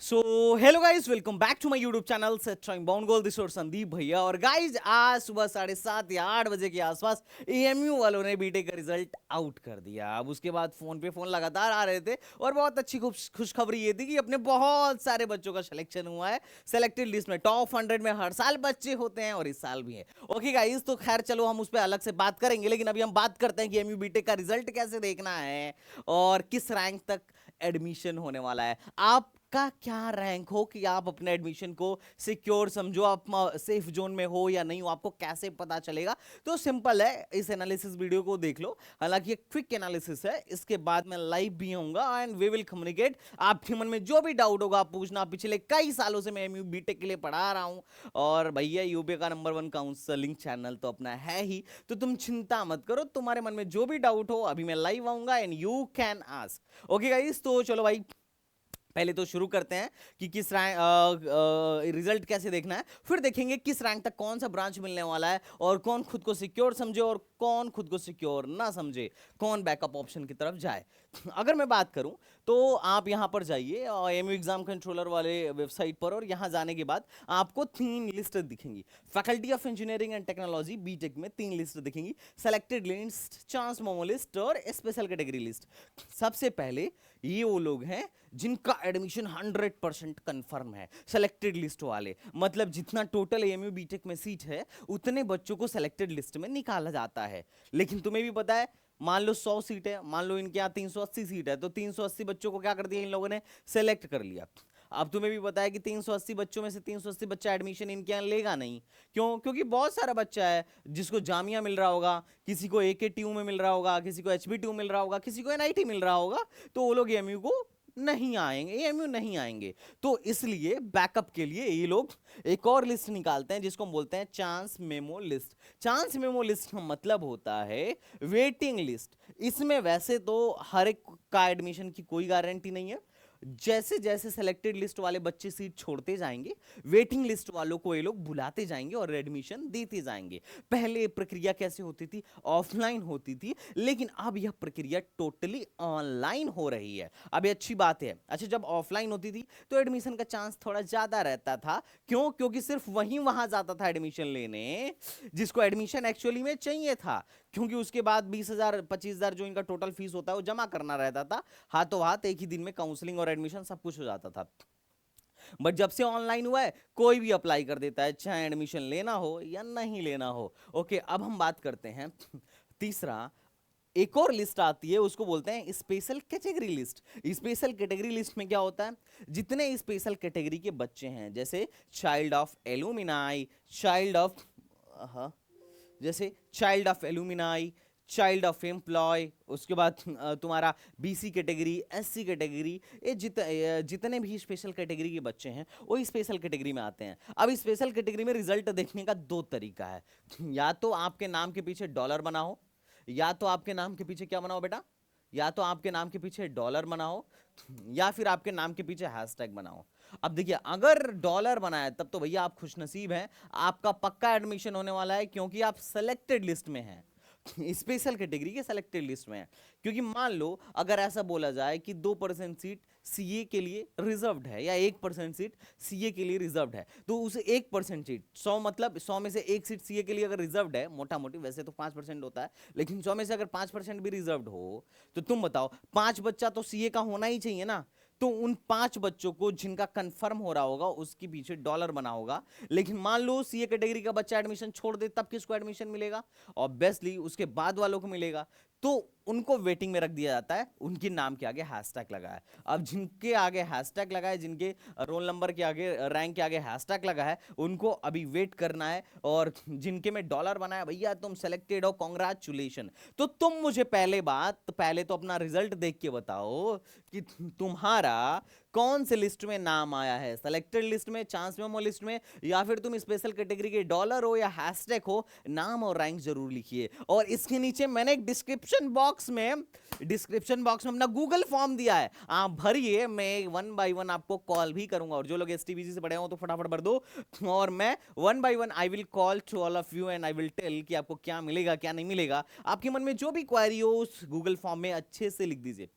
So hello guys, welcome back to my YouTube channel set bound goal this और संदीप भैया। और guys आज सुबह 7:30 या 8 बजे के आसपास एएमयू वालों ने बीटेक का रिजल्ट आउट कर दिया। अब उसके बाद फोन पे फोन लगातार आ रहे थे और बहुत अच्छी खुशखबरी ये थी कि अपने बहुत सारे बच्चों का सिलेक्शन हुआ है सेलेक्टेड लिस्ट में। टॉप 100 में हर साल बच्चे होते हैं और इस साल भी है। ओके गाइस, तो खैर चलो हम उस पर अलग से बात करेंगे, लेकिन अभी हम बात करते हैं कि एमयू बीटेक का रिजल्ट कैसे देखना है और किस रैंक तक एडमिशन होने वाला है। आपका क्या रैंक हो कि आप अपने एडमिशन को सिक्योर समझो, आप सेफ जोन में हो या नहीं हो, आपको कैसे पता चलेगा? तो सिंपल है, इस एनालिसिस वीडियो को देख लो। हालांकि ये क्विक एनालिसिस है, इसके बाद मैं लाइव भी होऊंगा एंड वी विल कम्युनिकेट। आपके मन में जो भी डाउट होगा आप पूछना। पिछले कई सालों से मैं एमयू बीटेक के लिए पढ़ा रहा हूं और भैया यूपी का नंबर 1 काउंसलिंग चैनल तो अपना है ही। तो तुम चिंता मत करो, तुम्हारे मन में जो भी डाउट हो अभी मैं लाइव आऊंगा and you can ask. Okay guys, तो चलो भाई पहले तो शुरू करते हैं कि किस रैंक रिजल्ट कैसे देखना है, फिर देखेंगे किस रैंक तक कौन सा ब्रांच मिलने वाला है और कौन खुद को सिक्योर समझे और कौन खुद को सिक्योर ना समझे, कौन बैकअप ऑप्शन की तरफ जाए। अगर मैं बात करूं तो आप यहां पर जाइए एमयू एग्जाम कंट्रोलर वाले वेबसाइट पर और यहां जाने के बाद आपको 3 लिस्ट दिखेंगी। Faculty of engineering and technology BTech में 3 लिस्ट दिखेंगी, selected list, chance memo list और स्पेशल कैटेगरी लिस्ट। सबसे पहले ये वो लोग हैं जिनका एडमिशन 100% कंफर्म है, सेलेक्टेड लिस्ट वाले। मतलब जितना टोटल एमयू बीटेक में सीट है उतने बच्चों को सेलेक्टेड लिस्ट में निकाला जाता है। लेकिन तुम्हें भी पता है, मान लो 100 सीट है, मान लो इनके यहाँ 380 सीट है, तो 380 बच्चों को क्या कर दिया इन लोगों ने, सेलेक्ट कर लिया। अब तुम्हें भी पता है कि 380 बच्चों में से 380 बच्चा एडमिशन इनके यहाँ लेगा नहीं। क्यों? क्योंकि बहुत सारा बच्चा है जिसको जामिया मिल रहा होगा, किसी को एकेटीयू में मिल रहा होगा, किसी को एचबीटीयू मिल रहा होगा, किसी को एनआईटी मिल रहा होगा, तो वो लोग एमयू को नहीं आएंगे, एमयू नहीं आएंगे। तो इसलिए बैकअप के लिए ये लोग एक और लिस्ट निकालते हैं जिसको हम बोलते हैं chance memo list. Chance memo list का मतलब होता है वेटिंग लिस्ट। इसमें वैसे तो हर एक का एडमिशन की कोई गारंटी नहीं है। जैसे जैसे सेलेक्टेड लिस्ट वाले बच्चे सीट छोड़ते जाएंगे, वेटिंग लिस्ट वालों को ये लोग बुलाते जाएंगे और एडमिशन देते जाएंगे। पहले प्रक्रिया कैसे होती थी? ऑफलाइन होती थी, लेकिन अब यह प्रक्रिया टोटली ऑनलाइन हो रही है। अब ये अच्छी बात है। अच्छा, जब ऑफलाइन होती थी तो एडमिशन का चांस थोड़ा ज्यादा रहता था। क्यों? क्योंकि सिर्फ वहीं वहां जाता था एडमिशन लेने जिसको एडमिशन एक्चुअली में चाहिए था। क्योंकि उसके बाद 20,000 25,000 जो इनका टोटल फीस होता है वो जमा करना रहता था। हाथों हाथ एक ही दिन में काउंसलिंग और एडमिशन सब कुछ हो जाता था। बट जब से ऑनलाइन हुआ है कोई भी अप्लाई कर देता है, चाहे एडमिशन लेना हो या नहीं लेना हो। ओके, अब हम बात करते हैं तीसरा। एक और लिस्ट आती है, उसको बोलते हैं special category list. Special category list में क्या होता है? जितने स्पेशल कैटेगरी के बच्चे हैं, जैसे child of alumni, child of जैसे child of alumni, child of employee, उसके बाद तुम्हारा बीसी कैटेगरी, एससी कैटेगरी, ये जितने भी स्पेशल कैटेगरी के बच्चे हैं वो स्पेशल कैटेगरी में आते हैं। अब स्पेशल कैटेगरी में रिजल्ट देखने का 2 तरीका है। या तो आपके नाम के पीछे डॉलर बना हो, या तो आपके नाम के पीछे क्या बनाओ बेटा, या तो आपके नाम के पीछे डॉलर बनाओ, या फिर आपके नाम के पीछे हैशटैग बनाओ। अब देखिए, अगर डॉलर बनाया तब तो भैया आप खुशनसीब हैं, आपका पक्का एडमिशन होने वाला है क्योंकि आप सेलेक्टेड लिस्ट में हैं, स्पेशल कैटेगरी के सेलेक्टेड लिस्ट में है। क्योंकि मान लो अगर ऐसा बोला जाए कि 2% सीट सीए के लिए रिजर्व्ड है या 1% सीट सीए के लिए रिजर्व्ड है, तो उस 1% सीट 100, मतलब 100 में से 1 सीट सीए के लिए अगर रिजर्व्ड है, मोटा मोटी वैसे तो 5% होता है, लेकिन 100 में से अगर 5% भी रिजर्व्ड हो तो तुम बताओ 5 बच्चा तो सीए का होना ही चाहिए ना। तो उन 5 बच्चों को जिनका कंफर्म हो रहा होगा उसके पीछे डॉलर बना होगा। लेकिन मान लो सीए कैटेगरी का बच्चा एडमिशन छोड़ दे, तब किसको एडमिशन मिलेगा? ऑब्वियसली उसके बाद वालों को मिलेगा। तो उनको वेटिंग में रख दिया जाता है, उनके नाम के आगे हैशटैग लगा है। अब जिनके आगे हैशटैग लगा है, जिनके रोल नंबर के आगे, रैंक के आगे हैशटैग लगा है, उनको अभी वेट करना है। और जिनके में डॉलर बना है, भैया तुम सेलेक्टेड हो, कॉन्ग्रेचुलेशन। तो तुम मुझे पहले तो अपना रिजल्ट देख के बताओ कि तुम्हारा कौन से लिस्ट में नाम आया है, सेलेक्टेड लिस्ट में, चांस मेमो लिस्ट में, या फिर तुम स्पेशल कैटेगरी के डॉलर हो या हैशटैग हो। नाम और रैंक जरूर लिखिए। और इसके नीचे मैंने एक डिस्क्रिप्शन बॉक्स में अपना गूगल फॉर्म दिया है, आप भरिए। मैं 1 बाय 1 आपको कॉल भी करूंगा, और जो लोग एसटीबीसी से पढ़े हो तो फटाफट भर दो, और मैं 1 by 1 I will call to all of you and I will tell कि आपको क्या मिलेगा क्या नहीं मिलेगा। आपके मन में जो भी क्वेरी हो उस गूगल फॉर्म में अच्छे से लिख दीजिए।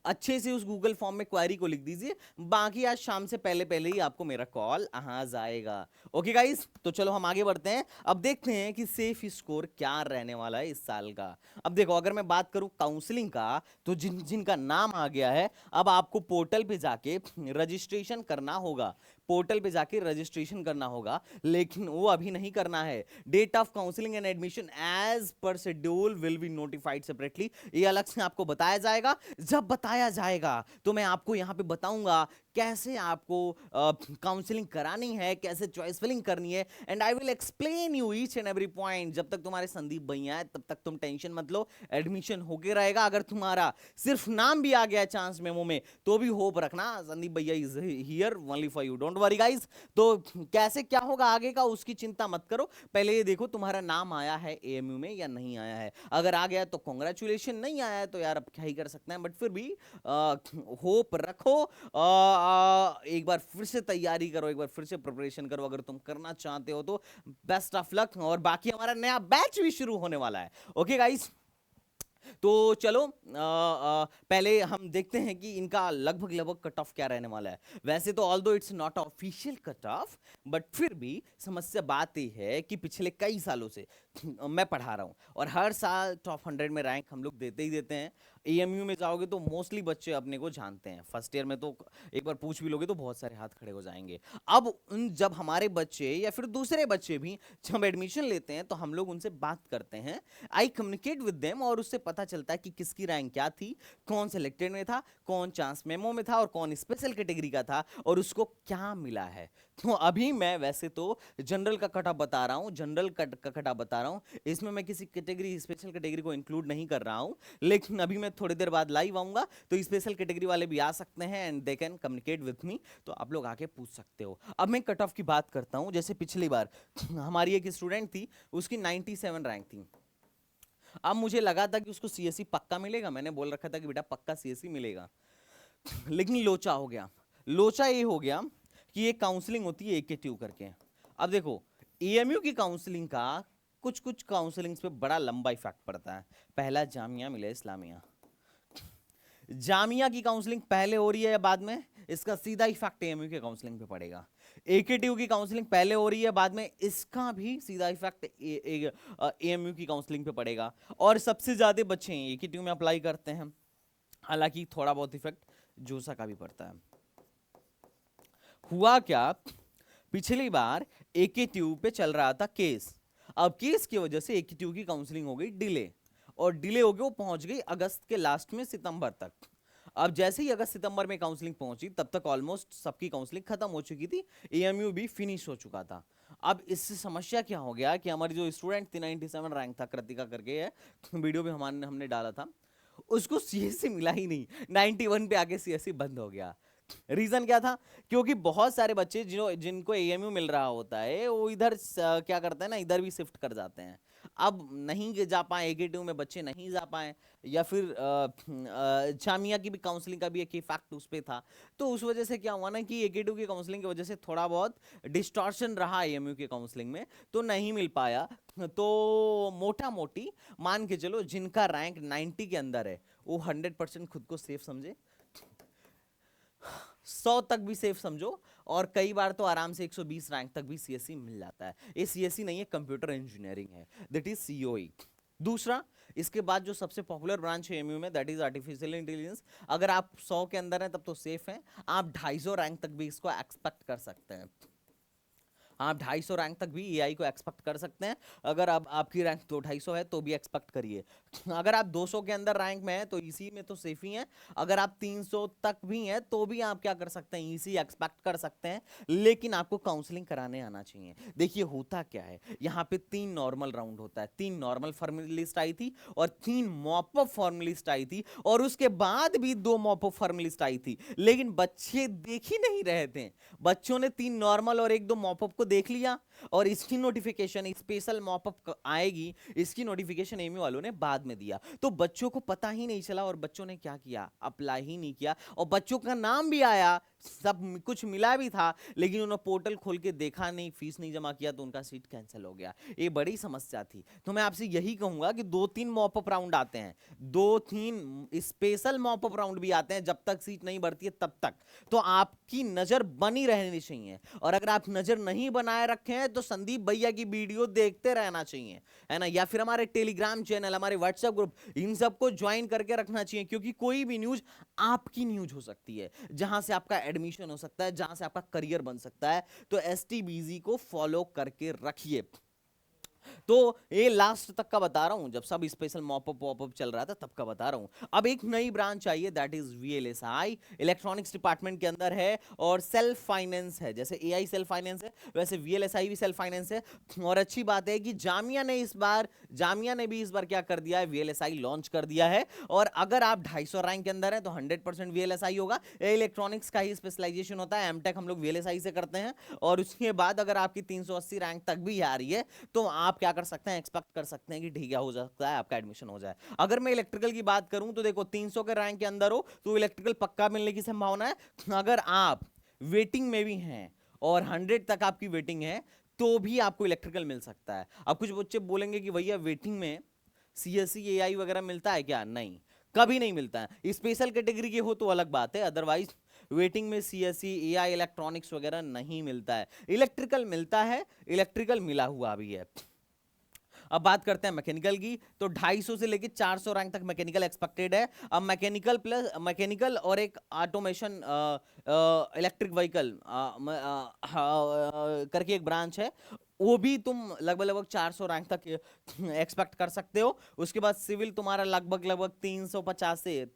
अच्छे से उस गूगल फॉर्म में क्वेरी को लिख दीजिए, बाकी आज शाम से पहले पहले ही आपको मेरा कॉल आ जाएगा। ओके गाइस, तो चलो हम आगे बढ़ते हैं। अब देखते हैं कि सेफ स्कोर क्या रहने वाला है इस साल का। अब देखो, अगर मैं बात करूं काउंसलिंग का, तो जिनका नाम आ गया है, अब आपको पोर्टल पे जाके रजिस्ट्रेशन करना होगा। पोर्टल पे जाके रजिस्ट्रेशन करना होगा, लेकिन वो अभी नहीं करना है। Date of counselling and admission as per schedule will be notified separately. ये अलग से आपको बताया जाएगा। जब बताया जाएगा तो मैं आपको यहां पे बताऊंगा कैसे आपको काउंसलिंग करानी है, कैसे चॉइस फिलिंग करनी है, and I will explain you each and every point. जब तक तुम्हारे संदीप भैया है तब तक तुम टेंशन मत लो, एडमिशन होके रहेगा। अगर तुम्हारा सिर्फ नाम भी आ गया चांस मेमो में, तो भी होप रखना, संदीप भैया is here only for you, don't worry guys. तो कैसे क्या होगा आगे का उसकी चिंता मत करो, पहले ये देखो तुम्हारा नाम आया है एएमयू में या नहीं आया है। अगर आ गया तो कॉन्ग्रेचुलेशन, नहीं आया है तो यार अब क्या ही कर सकते हैं, बट फिर भी होप रखो। एक बार फिर से तैयारी करो, एक बार फिर से प्रिपरेशन करो अगर तुम करना चाहते हो तो। Best of luck. और बाकी हमारा नया बैच भी शुरू होने वाला है। ओके गाइस, तो चलो पहले हम देखते हैं कि इनका लगभग लगभग कट ऑफ क्या रहने वाला है। वैसे तो although it's not official cut off, but फिर भी समस्या बात यह है कि पिछले कई सालों से मैं पढ़ा रहा हूं, और हर साल टॉप 100 में रैंक हम लोग देते ही देते हैं। एएमयू में जाओगे तो मोस्टली बच्चे अपने को जानते हैं, फर्स्ट ईयर में तो एक बार पूछ भी लोगे तो बहुत सारे हाथ खड़े हो जाएंगे। अब जब हमारे बच्चे या फिर दूसरे बच्चे भी जब एडमिशन लेते हैं तो हम लोग उनसे बात करते हैं, आई कम्युनिकेट विद देम, और उससे पता चलता है कि किसकी रैंक क्या थी, कौन सिलेक्टेड में था, कौन चांस मेमो में था, और कौन स्पेशल कैटेगरी का था, और उसको क्या मिला है। तो अभी मैं वैसे तो जनरल का कट ऑफ बता रहा हूं, जनरल का कट ऑफ बता रहा हूं, इसमें मैं किसी कैटेगरी स्पेशल कैटेगरी को इंक्लूड नहीं कर रहा हूं। लेकिन अभी मैं थोड़ी देर बाद लाइव आऊंगा, तो स्पेशल कैटेगरी वाले भी आ सकते हैं and they can communicate with me, तो आप लोग आके पूछ सकते हो। अब मैं कट ऑफ की बात करता हूं। जैसे पिछली बार हमारी एक स्टूडेंट थी, उसकी 97 रैंक थी। अब मुझे लगा था कि उसको सीएससी पक्का मिलेगा, मैंने बोल रखा था कि बेटा पक्का सीएससी मिलेगा, लेकिन लोचा हो गया। लोचा ये हो गया कि ये काउंसलिंग होती है एकेटीयू करके। अब देखो, एएमयू की काउंसलिंग का कुछ कुछ काउंसलिंग्स पे बड़ा लंबा इफेक्ट पड़ता है। पहला जामिया मिलिया इस्लामिया, जामिया की काउंसलिंग पहले हो रही है या बाद में, इसका सीधा इफेक्ट एएमयू के काउंसलिंग पे पड़ेगा। एकेटीयू की काउंसलिंग पहले हो रही है बाद में, इसका भी सीधा इफेक्ट एएमयू की काउंसलिंग पे पड़ेगा। और सबसे ज्यादा बच्चे एकेटीयू में अप्लाई करते हैं, हालांकि थोड़ा बहुत इफेक्ट जोसा का भी पड़ता है। हुआ क्या, पिछली बार एकेटीयू पे चल रहा था केस। अब केस की वजह से एकेटीयू की काउंसलिंग हो गई डिले, और डिले हो गई, वो पहुंच गई अगस्त के लास्ट में सितंबर तक। अब जैसे ही अगस्त सितंबर में काउंसलिंग पहुंची, तब तक ऑलमोस्ट सबकी काउंसलिंग खत्म हो चुकी थी, एएमयू भी फिनिश हो चुका था। अब इससे समस्या क्या हो गया कि हमारी जो स्टूडेंट थी 97 रैंक था, कृतिका करके है, वीडियो भी हमने डाला था, उसको सीएससी मिला ही नहीं, 91 पे आके सीएससी बंद हो गया। रीजन क्या था, क्योंकि बहुत सारे बच्चे जिनको एएमयू मिल रहा होता है वो इधर क्या करते हैं ना, इधर भी शिफ्ट कर जाते हैं। अब नहीं जा पाए, एकेटीयू में बच्चे नहीं जा पाए, या फिर जामिया की भी काउंसलिंग का भी एक इफेक्ट उस पर था। तो उस वजह से क्या हुआ ना कि एकेटीयू की काउंसलिंग की वजह से थोड़ा बहुत डिस्टॉर्शन रहा एएमयू की काउंसलिंग में, तो नहीं मिल पाया। तो मोटा मोटी मान के चलो, जिनका रैंक 90 के अंदर है वो 100% खुद को सेफ समझे, 100 तक भी सेफ समझो, और कई बार तो आराम से 120 रैंक तक भी सीएससी मिल जाता है। ये सीएससी नहीं है, कंप्यूटर इंजीनियरिंग है, दैट इज सीओई। दूसरा, इसके बाद जो सबसे पॉपुलर ब्रांच है एमयू में, दैट इज आर्टिफिशियल इंटेलिजेंस। अगर आप 100 के अंदर हैं तब तो सेफ हैं, आप 250 रैंक तक भी इसको एक्सपेक्ट कर सकते हैं। आप 250 रैंक तक भी एआई को एक्सपेक्ट कर सकते हैं। अगर आप आपकी रैंक 250 है तो भी एक्सपेक्ट करिए। अगर आप 200 के अंदर रैंक में है तो इसी में तो सेफ ही है। अगर आप 300 तक भी हैं तो भी आप क्या कर सकते हैं, इसी एक्सपेक्ट कर सकते हैं, लेकिन आपको काउंसलिंग कराने आना चाहिए। देखिए होता क्या है, यहाँ पे 3 नॉर्मल राउंड होता है, 3 नॉर्मल फॉर्मलिस्ट आई थी और 3 मॉपअप फॉर्मलिस्ट आई थी, और उसके बाद भी 2 मॉपअप फॉर्मलिस्ट आई थी, लेकिन बच्चे देख ही नहीं रहे थे। बच्चों ने 3 नॉर्मल और 1-2 मॉपअप को देख लिया, और इसकी नोटिफिकेशन स्पेशल मॉपअप आएगी, इसकी नोटिफिकेशन एमयू वालों ने बाद में दिया। तो बच्चों को पता ही नहीं चला, और बच्चों ने क्या किया, अप्लाई ही नहीं किया, और बच्चों का नाम भी आया सब कुछ मिला भी था, लेकिन उन्होंने पोर्टल खोल के देखा नहीं, फीस नहीं जमा किया, तो उनका सीट कैंसिल हो गया। ये बड़ी समस्या थी। तो मैं आपसे यही कहूंगा कि 2-3 मॉपअप राउंड आते हैं, 2-3 स्पेशल मॉपअप राउंड भी आते हैं, जब तक सीट नहीं बढ़ती है तब तक। तो आपकी नजर बनी रहनी चाहिए, और अगर आप नजर नहीं बनाए रखे हैं तो संदीप भैया की वीडियो देखते रहना चाहिए, है ना, या फिर हमारे टेलीग्राम चैनल, हमारे व्हाट्सएप ग्रुप, इन सबको ज्वाइन करके रखना चाहिए, क्योंकि कोई भी न्यूज आपकी न्यूज हो सकती है, जहां से आपका एडमिशन हो सकता है, जहां से आपका करियर बन सकता है। तो एसटीबीजी को फॉलो करके रखिए। तो ये लास्ट तक का बता रहा हूं, जब सब स्पेशल मॉपअप वॉपअप चल रहा था तब का बता रहा हूं। अब एक नई ब्रांच आई है, that is VLSI, electronics department के अंदर है, और सेल्फ फाइनेंस है। जैसे एआई सेल्फ फाइनेंस है, वैसे वीएलएसआई भी सेल्फ फाइनेंस है। और अच्छी बात है कि जामिया ने भी इस बार क्या कर दिया है, वीएलएसआई लॉन्च कर दिया है। और अगर आप 250 रैंक के अंदर है तो 100% वीएलएसआई होगा। इलेक्ट्रॉनिक्स का ही स्पेशलाइजेशन होता है, एमटेक हम लोग वीएलएसआई से करते हैं। और उसके बाद अगर आपकी 380 रैंक तक भी आ रही है, तो आप क्या कर सकते हैं, एक्सपेक्ट कर सकते हैं कि ठीक है, हो सकता है आपका एडमिशन हो जाए। अगर मैं इलेक्ट्रिकल की बात करूं तो देखो, 300 के रैंक के अंदर हो तो इलेक्ट्रिकल पक्का मिलने की संभावना है। अगर आप वेटिंग में भी हैं और 100 तक आपकी वेटिंग है, तो भी आपको इलेक्ट्रिकल मिल सकता है। अब कुछ बच्चे बोलेंगे कि भैया वेटिंग में सीएससी एआई वगैरह मिलता है क्या? नहीं, कभी नहीं मिलता है। स्पेशल कैटेगरी के हो तो अलग बात है, अदरवाइज वेटिंग में सीएससी एआई इलेक्ट्रॉनिक्स वगैरह नहीं मिलता है। इलेक्ट्रिकल मिलता है, इलेक्ट्रिकल मिला हुआ भी है। अब बात करते हैं मैकेनिकल की, तो 250 से लेकर 400 रैंक तक मैकेनिकल एक्सपेक्टेड है। अब मैकेनिकल और एक ऑटोमेशन इलेक्ट्रिक व्हीकल करके एक ब्रांच है, वो भी तुम लगभग 400 रैंक तक एक्सपेक्ट कर सकते हो। उसके बाद सिविल तुम्हारा लगभग 350 से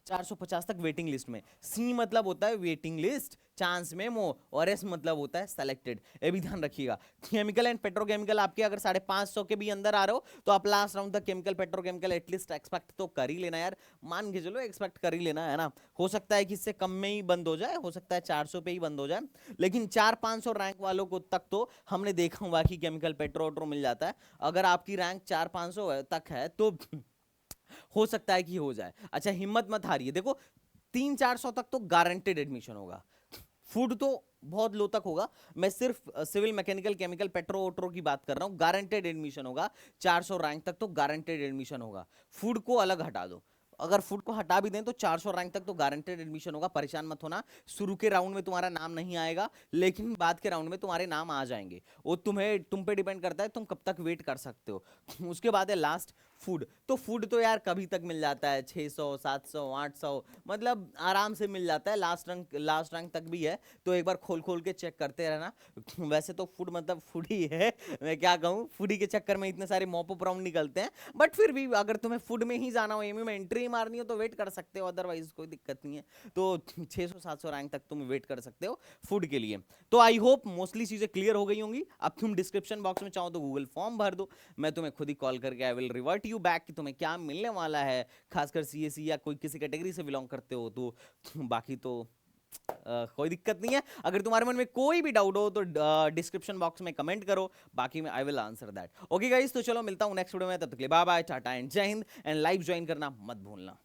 450 तक वेटिंग लिस्ट में। सी मतलब होता है वेटिंग लिस्ट, चांस मेमो, और एस मतलब होता है सेलेक्टेड। ये भी ध्यान रखिएगा। केमिकल एंड पेट्रोकेमिकल आपके अगर 550 के भी अंदर आ रहे हो, तो आप लास्ट राउंड तक केमिकल पेट्रोकेमिकल एटलीस्ट एक्सपेक्ट तो कर ही लेना यार, मान के चलो एक्सपेक्ट कर ही लेना, है ना। हो सकता है कि इससे कम में ही बंद हो जाए, हो सकता है 400 पे ही बंद हो जाए, लेकिन 400-500 रैंक वालों को तक तो हमने देखा हुआ कि केमिकल पेट्रो मिल जाता है। अगर आपकी रैंक 400-500 तक है तो हो सकता है कि हो जाए। अच्छा, हिम्मत मत हारिए, देखो 300-400 तक तो गारंटेड एडमिशन होगा। फूड तो बहुत लो तक होगा, मैं सिर्फ सिविल मैकेनिकल केमिकल पेट्रो की बात कर रहा हूं। गारंटेड एडमिशन होगा, 400 रैंक तक तो गारंटेड एडमिशन होगा। फूड को अलग हटा दो, अगर फूड को हटा भी दें तो 400 रैंक तक तो गारंटेड एडमिशन होगा, परेशान मत होना। शुरू के राउंड में तुम्हारा नाम नहीं आएगा, लेकिन बाद के राउंड में तुम्हारे नाम आ जाएंगे। वो तुम पे डिपेंड करता है, तुम कब तक वेट कर सकते हो। उसके बाद है लास्ट फूड। तो फूड तो यार कभी तक मिल जाता है, 600 700 800, मतलब आराम से मिल जाता है। लास्ट रैंक तक भी है, तो एक बार खोल खोल के चेक करते रहना। वैसे तो फूड मतलब फूड ही है, मैं क्या कहूँ, फूड ही के चक्कर में इतने सारे मॉपअप राउंड निकलते हैं। बट फिर भी अगर तुम्हें फूड में ही जाना हो, एमयू में एंट्री मारनी हो, तो वेट कर सकते हो, अदरवाइज कोई दिक्कत नहीं है। तो 600-700 रैंक तक तुम वेट कर सकते हो फूड के लिए। तो आई होप मोस्टली चीजें क्लियर हो गई होंगी। अब तुम डिस्क्रिप्शन बॉक्स में चाहो तो गूगल फॉर्म भर दो, मैं तुम्हें खुद ही कॉल करके I will revert you back कि तुम्हें क्या मिलने वाला है, खासकर सीएससी या कोई किसी कैटेगरी से बिलोंग करते हो तो। बाकी तो कोई दिक्कत नहीं है। अगर तुम्हारे मन में कोई भी डाउट हो तो डिस्क्रिप्शन बॉक्स में कमेंट करो, बाकी मैं I will answer that. Okay guys, तो चलो मिलता हूं नेक्स्ट वीडियो में, तब तक के लिए बाय बाय, टाटा एंड जय हिंद, एंड लाइव ज्वाइन करना मत भूलना।